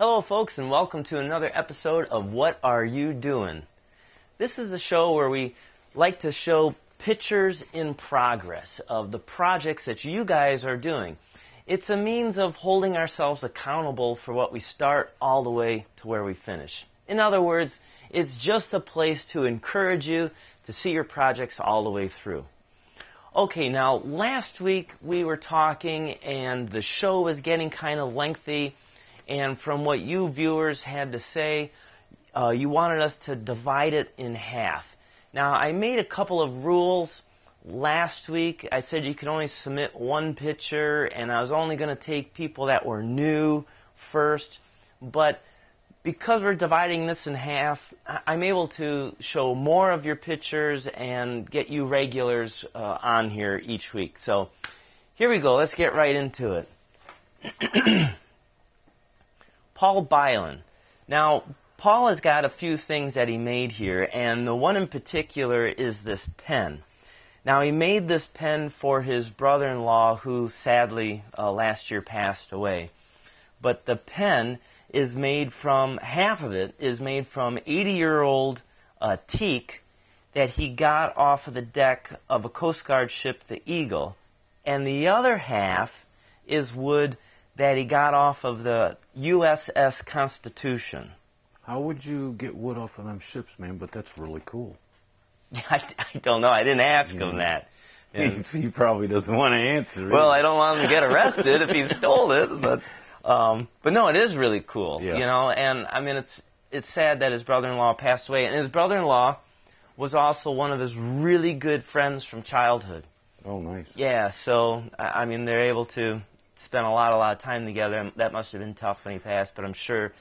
Hello folks, and welcome to another episode of What Are You Doing? This is a show where we like to show pictures in progress of the projects that you guys are doing. It's a means of holding ourselves accountable for what we start all the way to where we finish. In other words, it's just a place to encourage you to see your projects all the way through. Okay, now last week we were talking and the show was getting kind of lengthy. And from what you viewers had to say, you wanted us to divide it in half. Now, I made a couple of rules last week. I said you could only submit one picture, and I was only going to take people that were new first. But because we're dividing this in half, I'm able to show more of your pictures and get you regulars on here each week. So here we go. Let's get right into it. Paul Byron. Now, Paul has got a few things that he made here, and the one in particular is this pen. Now, he made this pen for his brother-in-law who sadly last year passed away. But the pen is made from, half of it is made from 80-year-old teak that he got off of the deck of a Coast Guard ship, the Eagle. And the other half is wood that he got off of the USS Constitution. How would you get wood off of them ships, man? But that's really cool. I don't know. I didn't ask him that. He probably doesn't want to answer. Well, I don't want him to get arrested if he stole it. But no, it is really cool. Yeah. You know, and I mean, it's sad that his brother-in-law passed away, and his brother-in-law was also one of his really good friends from childhood. Oh, nice. Yeah. So I mean, they're able to spent a lot of time together. That must have been tough when he passed, but I'm sure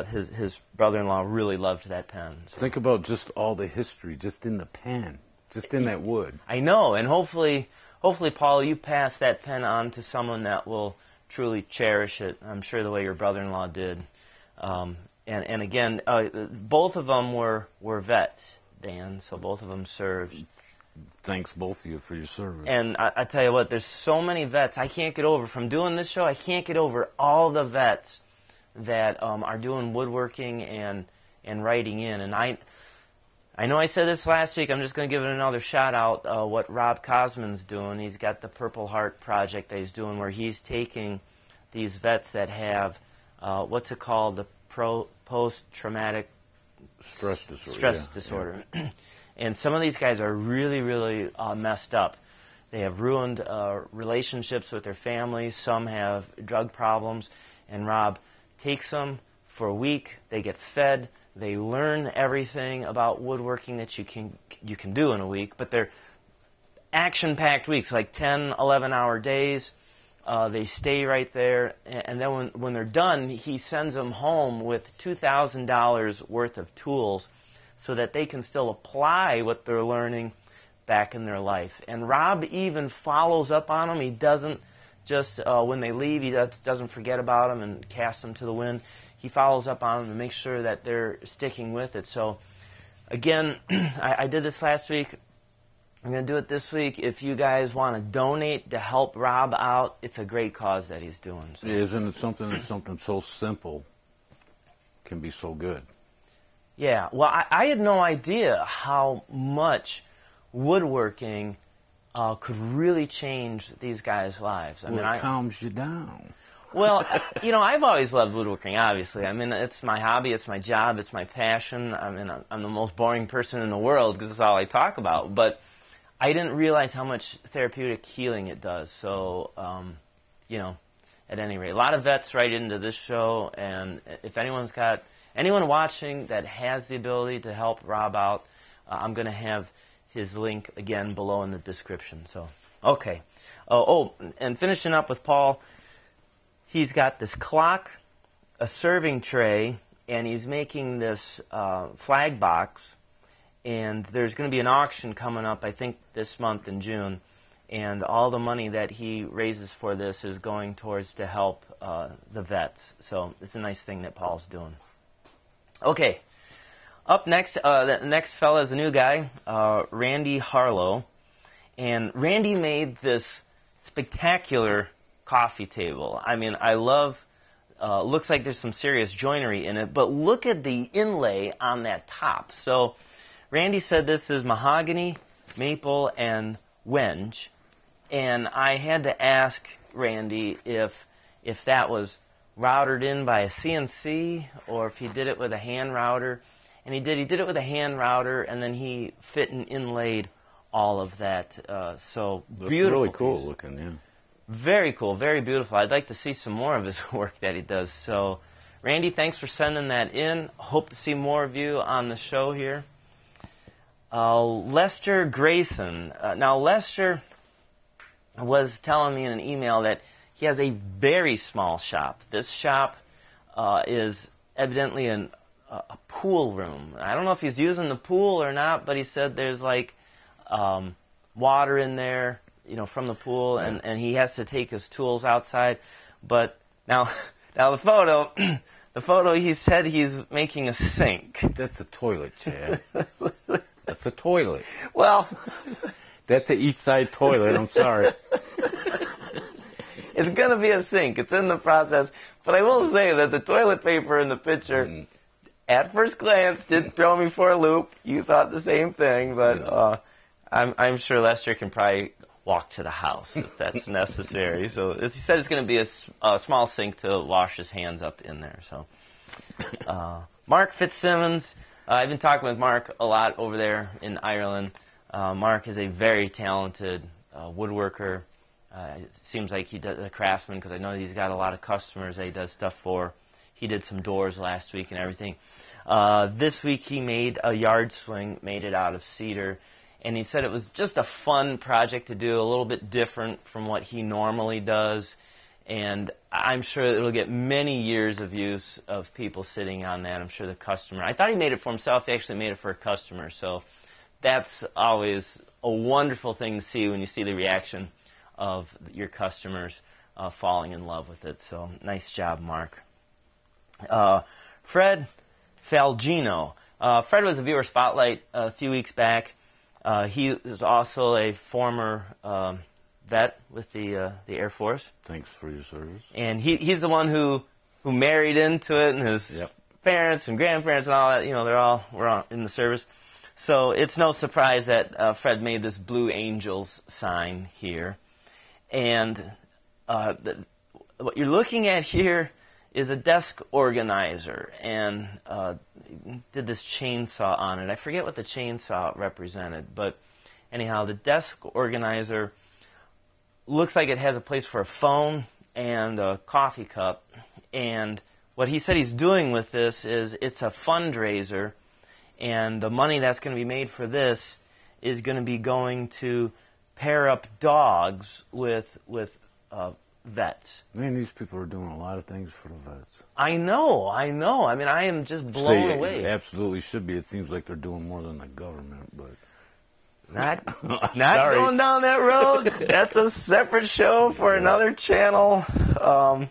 his brother-in-law really loved that pen. So. Think about just all the history, just in the pen, just in that wood. I know, and hopefully, Paul, you pass that pen on to someone that will truly cherish it. I'm sure the way your brother-in-law did. And again, both of them were vets, Dan, so both of them served. Thanks, both of you, for your service. And I tell you what, there's so many vets. I can't get over, from doing this show, I can't get over all the vets that are doing woodworking and writing in. And I know I said this last week, I'm just going to give it another shout out, what Rob Cosman's doing. He's got the Purple Heart project that he's doing where he's taking these vets that have, what's it called, the post-traumatic stress disorder. Yeah. And some of these guys are really, really messed up. They have ruined relationships with their families. Some have drug problems. And Rob takes them for a week. They get fed. They learn everything about woodworking that you can do in a week. But they're action-packed weeks, like 10, 11-hour days. They stay right there. And then when they're done, he sends them home with $2,000 worth of tools, so that they can still apply what they're learning back in their life. And Rob even follows up on them. He doesn't just, when they leave, he doesn't forget about them and cast them to the wind. He follows up on them to make sure that they're sticking with it. So, again, I did this last week. I'm going to do it this week. If you guys want to donate to help Rob out, it's a great cause that he's doing. So. Isn't it something so simple can be so good? Yeah, well, I had no idea how much woodworking could really change these guys' lives. I mean, it calms you down. Well, you know, I've always loved woodworking, obviously. I mean, it's my hobby, it's my job, it's my passion. I mean, I'm the most boring person in the world because it's all I talk about. But I didn't realize how much therapeutic healing it does. So, you know, at any rate, a lot of vets write into this show, and if anyone watching that has the ability to help Rob out, I'm going to have his link again below in the description. So, okay. And finishing up with Paul, he's got this clock, a serving tray, and he's making this flag box. And there's going to be an auction coming up, I think, this month in June. And all the money that he raises for this is going towards to help the vets. So it's a nice thing that Paul's doing. Okay, up next, the next fella is a new guy, Randy Harlow. And Randy made this spectacular coffee table. I mean, I love looks like there's some serious joinery in it, but look at the inlay on that top. So Randy said this is mahogany, maple, and wenge, and I had to ask Randy if that was routed in by a CNC or if he did it with a hand router. And he did it with a hand router, and then he fit and inlaid all of that. So That's beautiful. really cool piece. looking, yeah. Very cool, very beautiful. I'd like to see some more of his work that he does. So, Randy, thanks for sending that in. Hope to see more of you on the show here. Lester Grayson. Now, Lester was telling me in an email that he has a very small shop. This shop is evidently a pool room. I don't know if he's using the pool or not, but he said there's like water in there, from the pool, and he has to take his tools outside. But now the photo, he said he's making a sink. That's a toilet, Chad. That's a toilet. Well, that's an east side toilet. I'm sorry. It's going to be a sink. It's in the process. But I will say that the toilet paper in the picture, at first glance, did throw me for a loop. You thought the same thing, but I'm sure Lester can probably walk to the house if that's necessary. So he said it's going to be a small sink to wash his hands up in there. So Mark Fitzsimmons, I've been talking with Mark a lot over there in Ireland. Mark is a very talented woodworker. It seems like he does a craftsman because I know he's got a lot of customers that he does stuff for. He did some doors last week and everything. This week he made a yard swing, made it out of cedar. And he said it was just a fun project to do, a little bit different from what he normally does. And I'm sure it'll get many years of use of people sitting on that. I'm sure the customer, I thought he made it for himself, he actually made it for a customer. So that's always a wonderful thing to see when you see the reaction of your customers falling in love with it. So nice job, Mark. Fred Falgino. Fred was a viewer spotlight a few weeks back. He is also a former vet with the Air Force. Thanks for your service. And he's the one who married into it, and his parents and grandparents and all that, were all in the service. So it's no surprise that Fred made this Blue Angels sign here. And what you're looking at here is a desk organizer, and did this chainsaw on it. I forget what the chainsaw represented, but anyhow, the desk organizer looks like it has a place for a phone and a coffee cup. And what he said he's doing with this is it's a fundraiser, and the money that's going to be made for this is going to be going to pair up dogs with vets. Man, these people are doing a lot of things for the vets. I know. I mean, I am just blown away. It absolutely should be. It seems like they're doing more than the government, but... Not going down that road. That's a separate show for another channel. I'm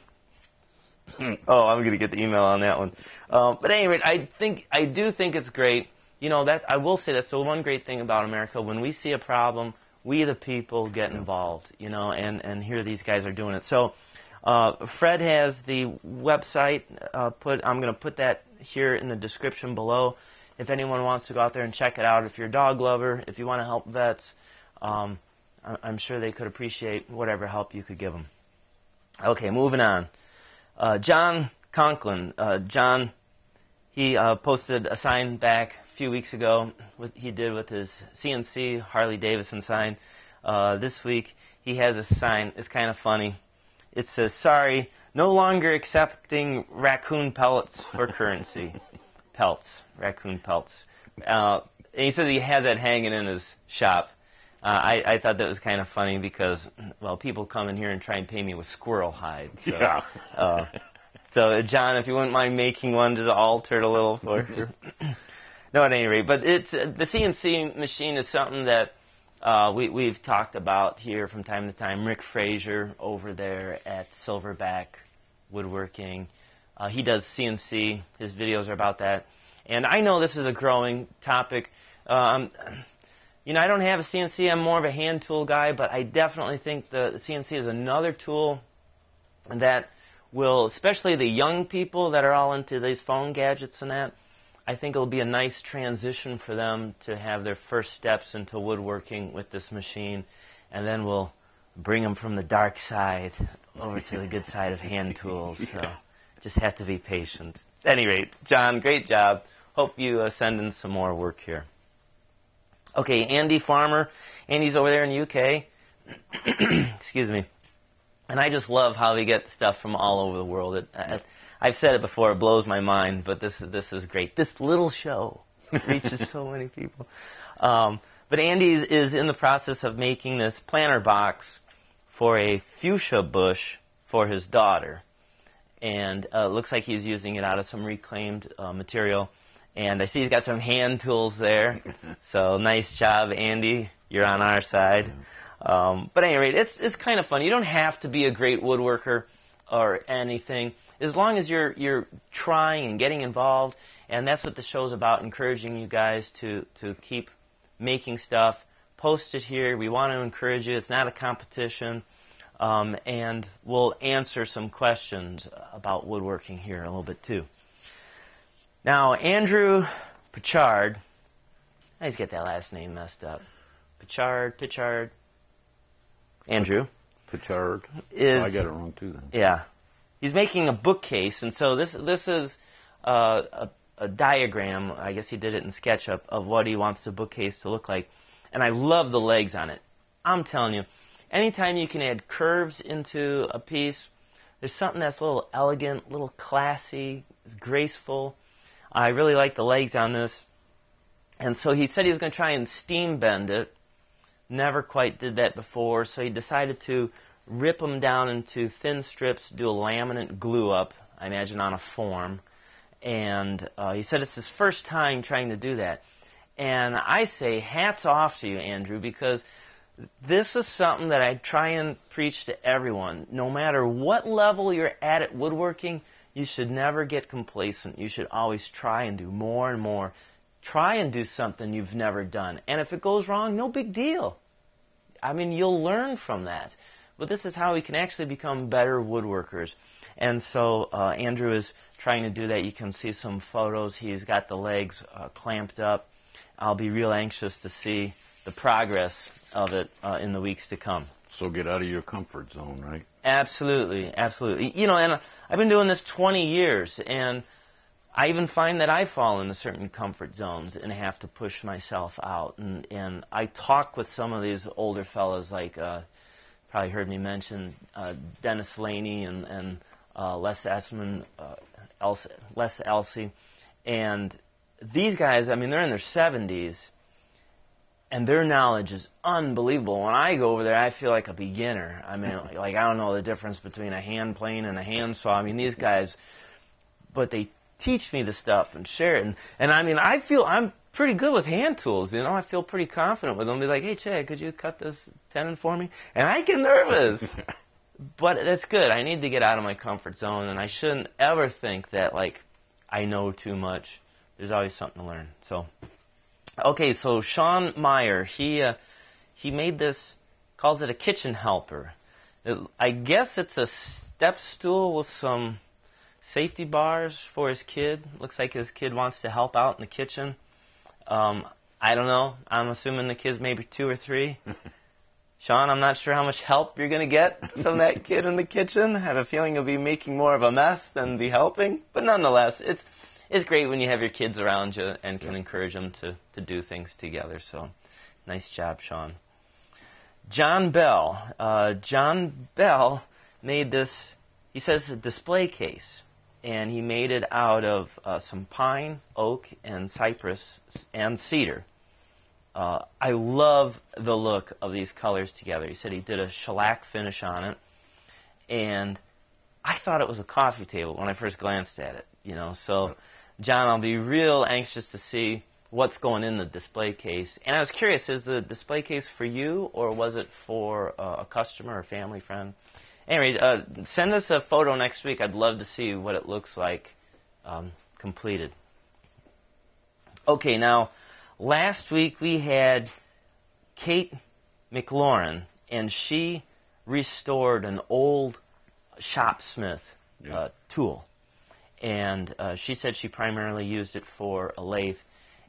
going to get the email on that one. But at any rate, I do think it's great. I will say that's the one great thing about America. When we see a problem, we the people get involved, and here these guys are doing it. So Fred has the website. I'm going to put that here in the description below. If anyone wants to go out there and check it out, if you're a dog lover, if you want to help vets, I'm sure they could appreciate whatever help you could give them. Okay, moving on. John Conklin. John, he posted a sign back a few weeks ago. He did with his CNC Harley Davidson sign. This week, he has a sign. It's kind of funny. It says, "Sorry, no longer accepting raccoon pellets for currency." Raccoon pelts. And he says he has that hanging in his shop. I thought that was kind of funny because, people come in here and try and pay me with squirrel hide. So, yeah. So, John, if you wouldn't mind making one, just alter it a little for you. No, at any rate. But it's the CNC machine is something that we've talked about here from time to time. Rick Frazier over there at Silverback Woodworking. He does CNC. His videos are about that. And I know this is a growing topic. I don't have a CNC. I'm more of a hand tool guy, but I definitely think the CNC is another tool that will, especially the young people that are all into these phone gadgets and that, I think it'll be a nice transition for them to have their first steps into woodworking with this machine, and then we'll bring them from the dark side over to the good side of hand tools. So just have to be patient. At any rate, John, great job. Hope you send in some more work here. Okay, Andy Farmer. Andy's over there in the UK. Excuse me. And I just love how we get stuff from all over the world. I've said it before, it blows my mind, but this is great. This little show reaches so many people. But Andy is in the process of making this planter box for a fuchsia bush for his daughter. And it looks like he's using it out of some reclaimed material. And I see he's got some hand tools there. So nice job, Andy. You're on our side. But at any rate, it's kind of fun. You don't have to be a great woodworker or anything, as long as you're trying and getting involved. And that's what the show's about, encouraging you guys to keep making stuff. Post it here. We want to encourage you. It's not a competition. And we'll answer some questions about woodworking here a little bit too. Now, Andrew Pichard, I always get that last name messed up. Pichard. Andrew. Pichard. Is, I got it wrong too then. Yeah. He's making a bookcase, and so this is a diagram, I guess he did it in SketchUp, of what he wants the bookcase to look like. And I love the legs on it. I'm telling you, anytime you can add curves into a piece, there's something that's a little elegant, a little classy, it's graceful. I really like the legs on this. And so he said he was going to try and steam bend it. Never quite did that before, so he decided to rip them down into thin strips, do a laminate glue up, I imagine on a form. And he said it's his first time trying to do that. And I say hats off to you, Andrew, because this is something that I try and preach to everyone. No matter what level you're at woodworking, you should never get complacent. You should always try and do more and more. Try and do something you've never done. And if it goes wrong, no big deal. I mean, you'll learn from that. But this is how we can actually become better woodworkers. And so Andrew is trying to do that. You can see some photos. He's got the legs clamped up. I'll be real anxious to see the progress of it in the weeks to come. So get out of your comfort zone, right? Absolutely, absolutely. You know, and I've been doing this 20 years, and I even find that I fall into certain comfort zones and have to push myself out. And I talk with some of these older fellas, like probably heard me mention Dennis Laney and Les Essman, Les Elsey. And these guys, I mean, they're in their 70s, and their knowledge is unbelievable. When I go over there, I feel like a beginner. I mean, like I don't know the difference between a hand plane and a hand saw. I mean, these guys, but they teach me the stuff and share it. And I mean, I feel I'm pretty good with hand tools, you know. I feel pretty confident with them. Be like, hey, Chad, could you cut this tenon for me? And I get nervous. But that's good. I need to get out of my comfort zone, and I shouldn't ever think that, like, I know too much. There's always something to learn. So, okay, so Sean Meyer, he made this, calls it a kitchen helper. I guess it's a step stool with some safety bars for his kid. Looks like his kid wants to help out in the kitchen. I don't know. I'm assuming the kid's maybe 2 or 3. Sean, I'm not sure how much help you're going to get from that kid in the kitchen. I have a feeling you'll be making more of a mess than be helping. But nonetheless, it's great when you have your kids around you and can encourage them to do things together. So nice job, Sean. John Bell. John Bell made this, he says, a display case. And he made it out of some pine, oak, and cypress, and cedar. I love the look of these colors together. He said he did a shellac finish on it. And I thought it was a coffee table when I first glanced at it, you know. So, John, I'll be real anxious to see what's going in the display case. And I was curious, is the display case for you, or was it for a customer or family friend? Anyways, send us a photo next week. I'd love to see what it looks like completed. Okay, now, last week we had Kate McLaurin, and she restored an old shopsmith tool. And she said she primarily used it for a lathe.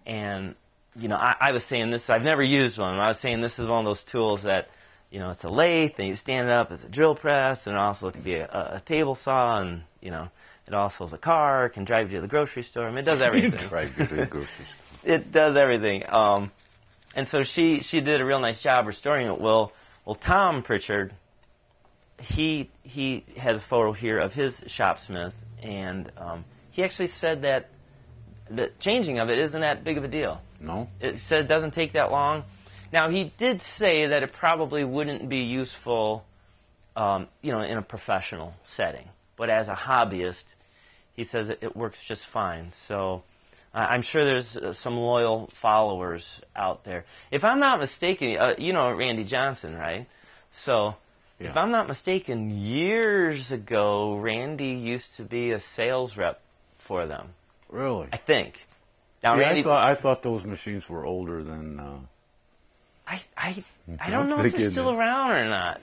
And, I was saying this, I've never used one. I was saying this is one of those tools that, it's a lathe, and you stand it up as a drill press, and it also could be a table saw, and, it also is a car, it can drive you to the grocery store. I mean, it does everything. Drive you to the grocery store. It does everything. And so she did a real nice job restoring it. Well, Tom Pritchard, he has a photo here of his shopsmith, and he actually said that the changing of it isn't that big of a deal. No? It said it doesn't take that long. Now, he did say that it probably wouldn't be useful, in a professional setting. But as a hobbyist, he says it works just fine. So I'm sure there's some loyal followers out there. If I'm not mistaken, you know Randy Johnson, right? So if I'm not mistaken, years ago, Randy used to be a sales rep for them. Really? I think. Now, See, Randy, I thought those machines were older than... I don't know if they're still around or not,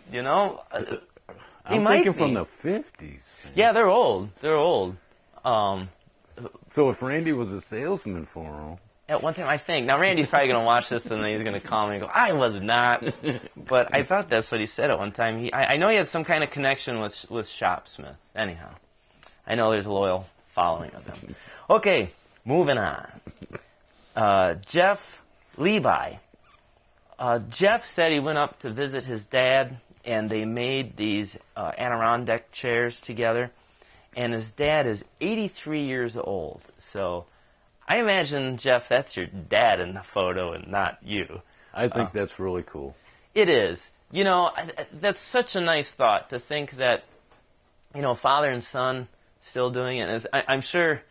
I'm thinking from the 50s. Yeah, they're old. They're old. So if Randy was a salesman for them... At one time, I think. Now, Randy's probably going to watch this, and then he's going to call me and go, I was not. But I thought that's what he said at one time. I know he has some kind of connection with Shopsmith. Anyhow, I know there's a loyal following of them. Okay, moving on. Jeff Levi. Jeff said he went up to visit his dad, and they made these Adirondack chairs together. And his dad is 83 years old. So I imagine, Jeff, that's your dad in the photo and not you. I think that's really cool. It is. That's such a nice thought to think that, father and son still doing it. I'm sure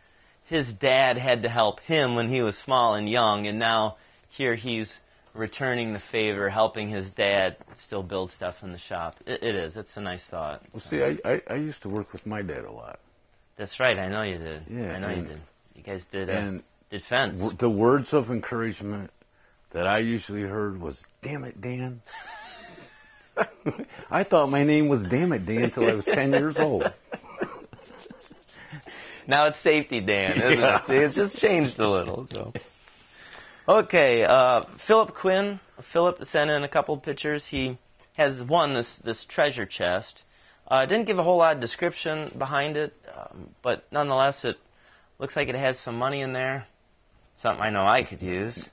his dad had to help him when he was small and young, and now here he's returning the favor, helping his dad still build stuff in the shop. It is. It's a nice thought. Well, see, I used to work with my dad a lot. That's right. I know you did. Yeah, I know you did. You guys did fence. The words of encouragement that I usually heard was, "Damn it, Dan." I thought my name was Damn It, Dan until I was 10 years old. Now it's Safety Dan, isn't it? See, it's just changed a little. So. Okay, Philip Quinn. Philip sent in a couple pictures. He has won this treasure chest. Didn't give a whole lot of description behind it, but nonetheless, it looks like it has some money in there. Something I know I could use.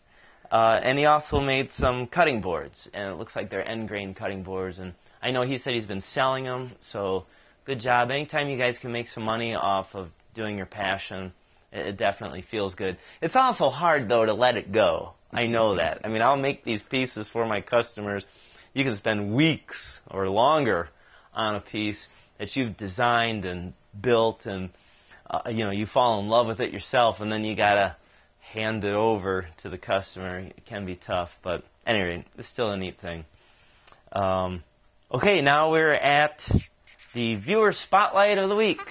And he also made some cutting boards, and it looks like they're end grain cutting boards. And I know he said he's been selling them, so good job. Anytime you guys can make some money off of doing your passion, it definitely feels good. It's also hard, though, to let it go. I know that. I mean, I'll make these pieces for my customers. You can spend weeks or longer on a piece that you've designed and built, and you fall in love with it yourself, and then you got to hand it over to the customer. It can be tough, but anyway, it's still a neat thing. Okay, now we're at the viewer spotlight of the week.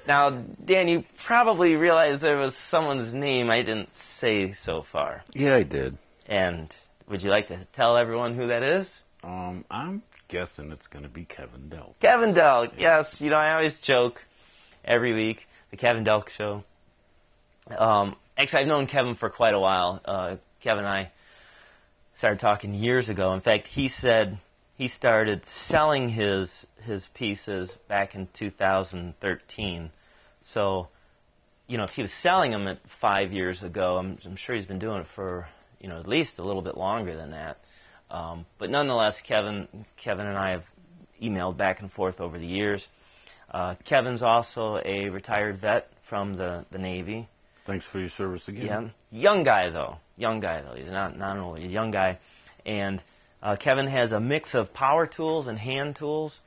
Now, Dan, you probably realized there was someone's name I didn't say so far. Yeah, I did. And would you like to tell everyone who that is? I'm guessing it's going to be Kevin Delk. Kevin Delk, yes. I always joke every week, the Kevin Delk Show. Actually, I've known Kevin for quite a while. Kevin and I started talking years ago. In fact, he said he started selling his pieces back in 2013. So, if he was selling them 5 years ago, I'm sure he's been doing it for, at least a little bit longer than that. But nonetheless, Kevin and I have emailed back and forth over the years. Kevin's also a retired vet from the Navy. Thanks for your service again. Yeah, young guy though. He's not an old. He's a young guy, and Kevin has a mix of power tools and hand tools,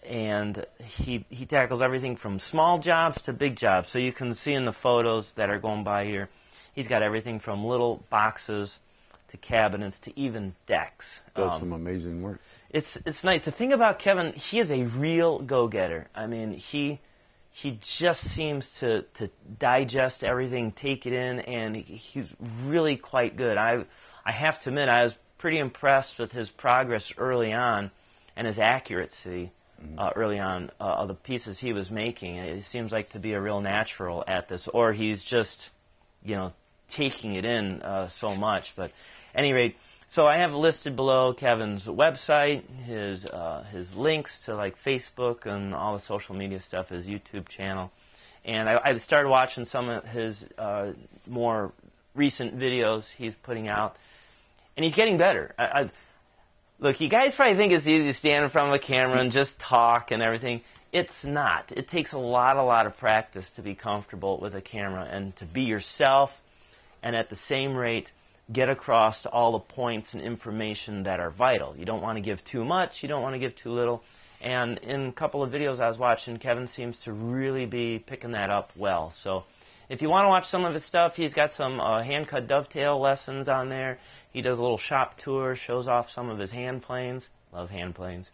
and he tackles everything from small jobs to big jobs. So you can see in the photos that are going by here, he's got everything from little boxes to cabinets to even decks. Does some amazing work. It's nice. The thing about Kevin, he is a real go-getter. I mean, he just seems to digest everything, take it in, and he's really quite good. I have to admit, I was pretty impressed with his progress early on and his accuracy early on of the pieces he was making. It seems like to be a real natural at this, or he's just, taking it in so much. But at any rate, so I have listed below Kevin's website, his links to like Facebook and all the social media stuff, his YouTube channel. And I started watching some of his more recent videos he's putting out, and he's getting better. Look, you guys probably think it's easy to stand in front of a camera and just talk and everything. It's not. It takes a lot of practice to be comfortable with a camera and to be yourself, and at the same rate get across all the points and information that are vital. You don't want to give too much, you don't want to give too little. And in a couple of videos I was watching, Kevin seems to really be picking that up well. So if you want to watch some of his stuff, he's got some hand-cut dovetail lessons on there. He does a little shop tour, shows off some of his hand planes. Love hand planes.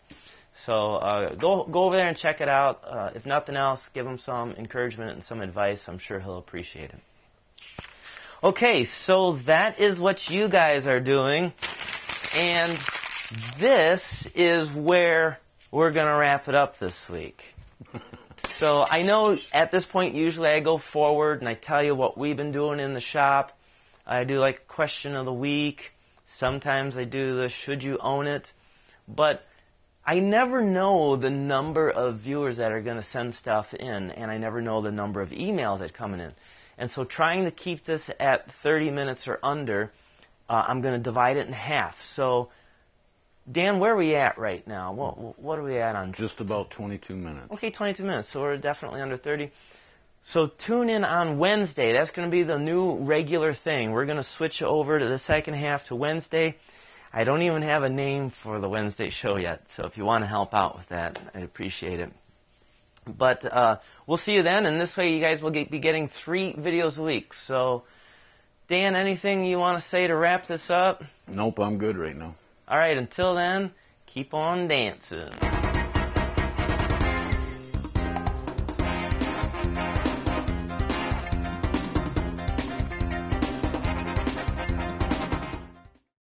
So go over there and check it out. If nothing else, give him some encouragement and some advice. I'm sure he'll appreciate it. Okay, so that is what you guys are doing. And this is where we're going to wrap it up this week. So I know at this point usually I go forward and I tell you what we've been doing in the shop. I do like question of the week. Sometimes I do the should you own it. But I never know the number of viewers that are going to send stuff in, and I never know the number of emails that come in. And so trying to keep this at 30 minutes or under, I'm going to divide it in half. So Dan, where are we at right now? What are we at on? Just about 22 minutes. Okay, 22 minutes. So we're definitely under 30. So tune in on Wednesday. That's going to be the new regular thing. We're going to switch over to the second half to Wednesday. I don't even have a name for the Wednesday show yet. So if you want to help out with that, I'd appreciate it. But we'll see you then. And this way you guys will be getting 3 videos a week. So Dan, anything you want to say to wrap this up? Nope, I'm good right now. All right, until then, keep on dancing.